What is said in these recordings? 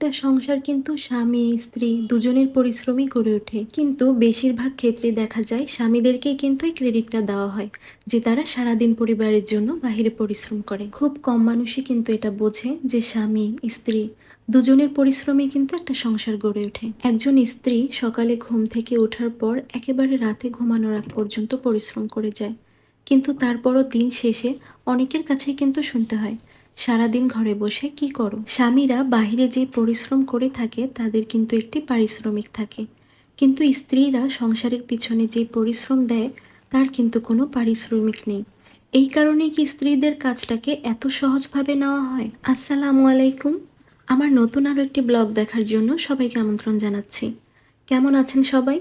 একটা সংসার কিন্তু স্বামী স্ত্রী দুজনের পরিশ্রমই গড়ে ওঠে, কিন্তু বেশিরভাগ ক্ষেত্রে দেখা যায় স্বামীদেরকেই কিন্তু এই ক্রেডিটটা দেওয়া হয় যে তারা সারাদিন পরিবারের জন্য বাইরে পরিশ্রম করে। খুব কম মানুষই কিন্তু এটা বোঝে যে স্বামী স্ত্রী দুজনের পরিশ্রমই কিন্তু একটা সংসার গড়ে ওঠে। একজন স্ত্রী সকালে ঘুম থেকে ওঠার পর একেবারে রাতে ঘুমানোর আগ পর্যন্ত পরিশ্রম করে যায়, কিন্তু তারপরও দিন শেষে অনেকের কাছেই কিন্তু শুনতে হয়, সারাদিন ঘরে বসে কি করো? স্বামীরা বাহিরে যে পরিশ্রম করে থাকে তাদের কিন্তু একটি পারিশ্রমিক থাকে, কিন্তু স্ত্রীরা সংসারের পিছনে যে পরিশ্রম দেয় তার কিন্তু কোনো পারিশ্রমিক নেই। এই কারণেই কি স্ত্রীদের কাজটাকে এত সহজভাবে নেওয়া হয়? আসসালামু আলাইকুম। আমার নতুন আরও একটি ব্লগ দেখার জন্য সবাইকে আমন্ত্রণ জানাচ্ছি। কেমন আছেন সবাই?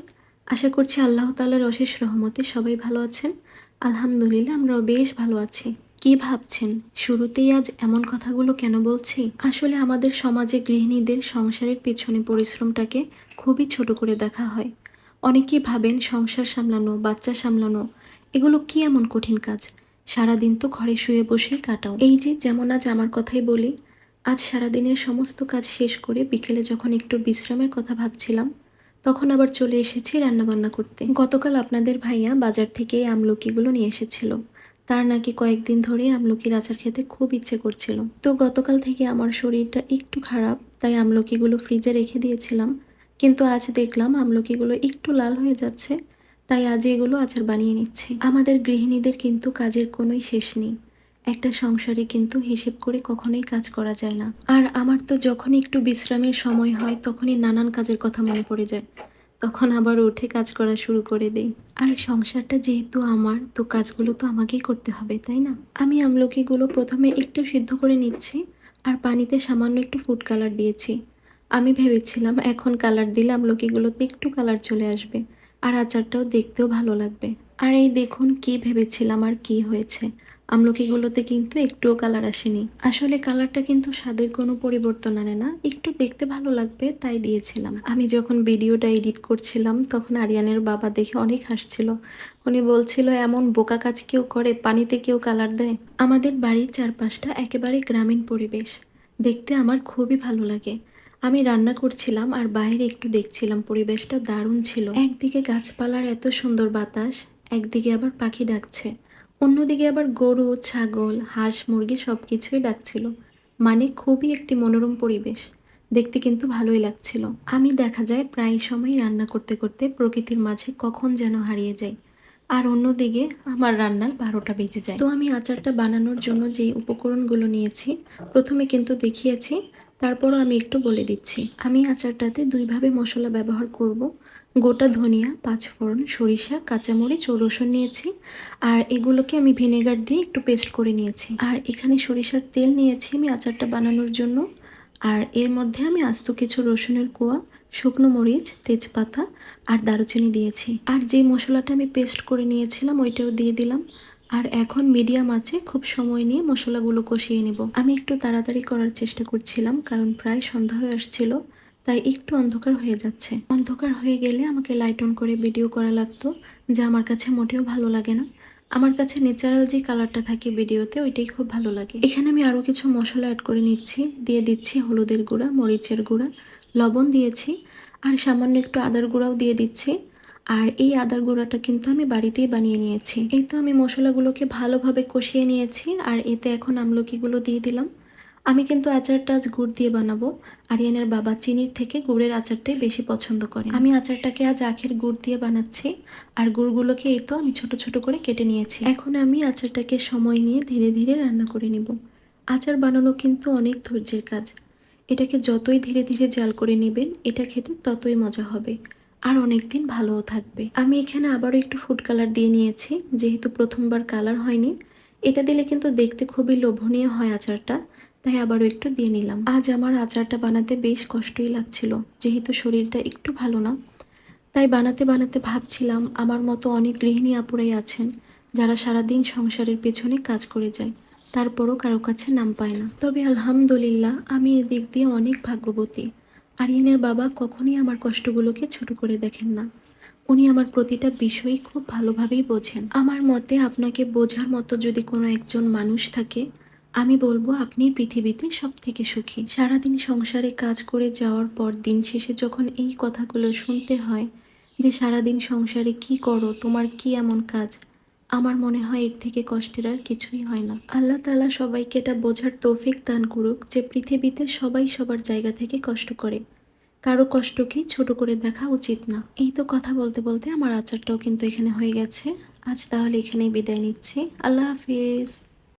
আশা করছি আল্লাহ তাআলার অশেষ রহমতে সবাই ভালো আছেন। আলহামদুলিল্লাহ, আমরাও বেশ ভালো আছি। কি ভাবছেন শুরুতেই আজ এমন কথাগুলো কেন বলছি? আসলে আমাদের সমাজে গৃহিণীদের সংসারের পেছনে পরিশ্রমটাকে খুবই ছোট করে দেখা হয়। অনেকেই ভাবেন সংসার সামলানো, বাচ্চা সামলানো এগুলো কি এমন কঠিন কাজ? সারাদিন তো ঘরে শুয়ে বসেই কাটাও। এই যে যেমন আজ আমার কথাই বলি, আজ সারাদিনের সমস্ত কাজ শেষ করে বিকেলে যখন একটু বিশ্রামের কথা ভাবছিলাম, তখন আবার চলে এসেছি রান্নাবান্না করতে। গতকাল আপনাদের ভাইয়া বাজার থেকে এই আমলকিগুলো নিয়ে এসেছিল। তার নাকি কয়েকদিন ধরেই আমলকির আচার খেতে খুব ইচ্ছে করছিল। তো গতকাল থেকে আমার শরীরটা একটু খারাপ, তাই আমলকিগুলো ফ্রিজে রেখে দিয়েছিলাম। কিন্তু আজ দেখলাম আমলকিগুলো একটু লাল হয়ে যাচ্ছে, তাই আজ এগুলো আচার বানিয়ে নিচ্ছি। আমাদের গৃহিণীদের কিন্তু কাজের কোনোই শেষ নেই। একটা সংসারে কিন্তু হিসেব করে কখনোই কাজ করা যায় না। আর আমার তো যখনই একটু বিশ্রামের সময় হয় তখনই নানান কাজের কথা মনে পড়ে যায়। তখন আবার উঠে কাজ করা শুরু করে দেই। আর সংসারটা যেহেতু আমার, তো কাজগুলো তো আমাকেই করতে হবে, তাই না? আমি আমলকিগুলো প্রথমে একটু সিদ্ধ করে নিচ্ছি, আর পানিতে সামান্য একটু ফুড কালার দিয়েছি। আমি ভেবেছিলাম এখন কালার দিলে আমলকিগুলোতে একটু কালার চলে আসবে, আর আচারটাও দেখতেও ভালো লাগবে। আর এই দেখুন, কি ভেবেছিলাম আর কি হয়েছে। আমলকিগুলোতে কিন্তু একটুও কালার আসেনি। আসলে কালারটা কিন্তু স্বাদের কোনো পরিবর্তন আনে না, একটু দেখতে ভালো লাগবে তাই দিয়েছিলাম। আমি যখন ভিডিওটা এডিট করছিলাম তখন আরিয়ানের বাবা দেখে অনেক হাসছিল। উনি বলছিল, এমন বোকা কাজ কেউ করে, পানিতে কেউ কালার দেয়? আমাদের বাড়ির চারপাশটা একেবারে গ্রামীণ পরিবেশ, দেখতে আমার খুবই ভালো লাগে। আমি রান্না করছিলাম আর বাইরে একটু দেখছিলাম, পরিবেশটা দারুণ ছিল। একদিকে গাছপালার এত সুন্দর বাতাস, একদিকে আবার পাখি ডাকছে, অন্যদিকে আবার গরু ছাগল হাঁস মুরগি সবকিছুই ডাকছিল। মানে খুবই একটি মনোরম পরিবেশ, দেখতে কিন্তু ভালোই লাগছিল। আমি দেখা যায় প্রায় সময় রান্না করতে করতে প্রকৃতির মাঝে কখন যেন হারিয়ে যাই, আর অন্যদিকে আমার রান্নার 12টা বেজে যায়। তো আমি আচারটা বানানোর জন্য যেই উপকরণগুলো নিয়েছি প্রথমে কিন্তু দেখিয়েছি, তারপরও আমি একটু বলে দিচ্ছি। আমি আচারটাতে দুইভাবে মশলা ব্যবহার করব। গোটা ধনিয়া, পাঁচফোড়ন, সরিষা, কাঁচামরিচ ও রসুন নিয়েছি, আর এগুলোকে আমি ভিনেগার দিয়ে একটু পেস্ট করে নিয়েছি। আর এখানে সরিষার তেল নিয়েছি আমি আচারটা বানানোর জন্য। আর এর মধ্যে আমি আস্ত কিছু রসুনের কোয়া, শুকনো মরিচ, তেজপাতা আর দারুচিনি দিয়েছি। আর যে মশলাটা আমি পেস্ট করে নিয়েছিলাম ওইটাও দিয়ে দিলাম। আর এখন মিডিয়াম আঁচে খুব সময় নিয়ে মশলাগুলো কষিয়ে নেব। আমি একটু তাড়াতাড়ি করার চেষ্টা করছিলাম কারণ প্রায় সন্ধ্যা হয়ে আসছিল, তাই একটু অন্ধকার হয়ে যাচ্ছে। অন্ধকার হয়ে গেলে আমাকে লাইট অন করে ভিডিও করা লাগতো, যা আমার কাছে মোটেও ভালো লাগে না। আমার কাছে ন্যাচারাল যে কালারটা থাকে ভিডিওতে ওইটাই খুব ভালো লাগে। এখানে আমি আরও কিছু মশলা অ্যাড করে নিচ্ছি। দিয়ে দিচ্ছি হলুদের গুঁড়া, মরিচের গুঁড়া, লবণ দিয়েছি, আর সামান্য একটু আদার গুঁড়াও দিয়ে দিচ্ছি। আর এই আদার গুঁড়াটা কিন্তু আমি বাড়িতেই বানিয়ে নিয়েছি। এই তো আমি মশলাগুলোকে ভালোভাবে কষিয়ে নিয়েছি, আর এতে এখন আমলকিগুলো দিয়ে দিলাম। আমি কিন্তু আচারটা আজ গুড় দিয়ে বানাবো। আরিয়ানের বাবা চিনির থেকে গুড়ের আচারটাই বেশি পছন্দ করে। আমি আচারটাকে আজ আখের গুড় দিয়ে বানাচ্ছি। আর গুড়গুলোকে এই তো আমি ছোট ছোট করে কেটে নিয়েছি। এখন আমি আচারটাকে সময় নিয়ে ধীরে ধীরে রান্না করে নিব। আচার বানানো কিন্তু অনেক ধৈর্যের কাজ। এটাকে যতই ধীরে ধীরে জাল করে নেবেন এটা খেতে ততই মজা হবে, আর অনেক দিন ভালোও থাকবে। আমি এখানে আবারও একটু ফুড কালার দিয়ে নিয়েছি, যেহেতু প্রথমবার কালার হয়নি। এটা দিলে কিন্তু দেখতে খুবই লোভনীয় হয় আচারটা, তাই আবারও একটু দিয়ে নিলাম। আজ আমার আচারটা বানাতে বেশ কষ্টই লাগছিল, যেহেতু শরীরটা একটু ভালো না। তাই বানাতে বানাতে ভাবছিলাম আমার মতো অনেক গৃহিণী আপুরাই আছেন যারা সারাদিন সংসারের পেছনে কাজ করে যায়, তারপরও কারো কাছে নাম পায় না। তবে আলহামদুলিল্লাহ আমি এদিক দিয়ে অনেক ভাগ্যবতী। আরিয়ানের বাবা কখনোই আমার কষ্টগুলোকে ছোট করে দেখেন না। উনি আমার প্রতিটা বিষয়ই খুব ভালোভাবেই বোঝেন। আমার মতে আপনাকে বোঝার মতো যদি কোনো একজন মানুষ থাকে, আমি বলবো আপনি পৃথিবীতে সবথেকে সুখী। সারাদিন সংসারে কাজ করে যাওয়ার পর দিন শেষে যখন এই কথাগুলো শুনতে হয় যে সারাদিন সংসারে কি করো, তোমার কি এমন কাজ? আমার মনে হয় এর থেকে কষ্টের আর কিছুই হয় না। আল্লাহ তাআলা সবাইকে এটা বোঝার তৌফিক দান করুক যে পৃথিবীতে সবাই সবার জায়গা থেকে কষ্ট করে। কারো কষ্টকে ছোট করে দেখা উচিত না। এই তো কথা বলতে বলতে আমার আচারটাও কিন্তু এখানে হয়ে গেছে। আজ তাহলে এখানেই বিদায় নিচ্ছি। আল্লাহ হাফেজ।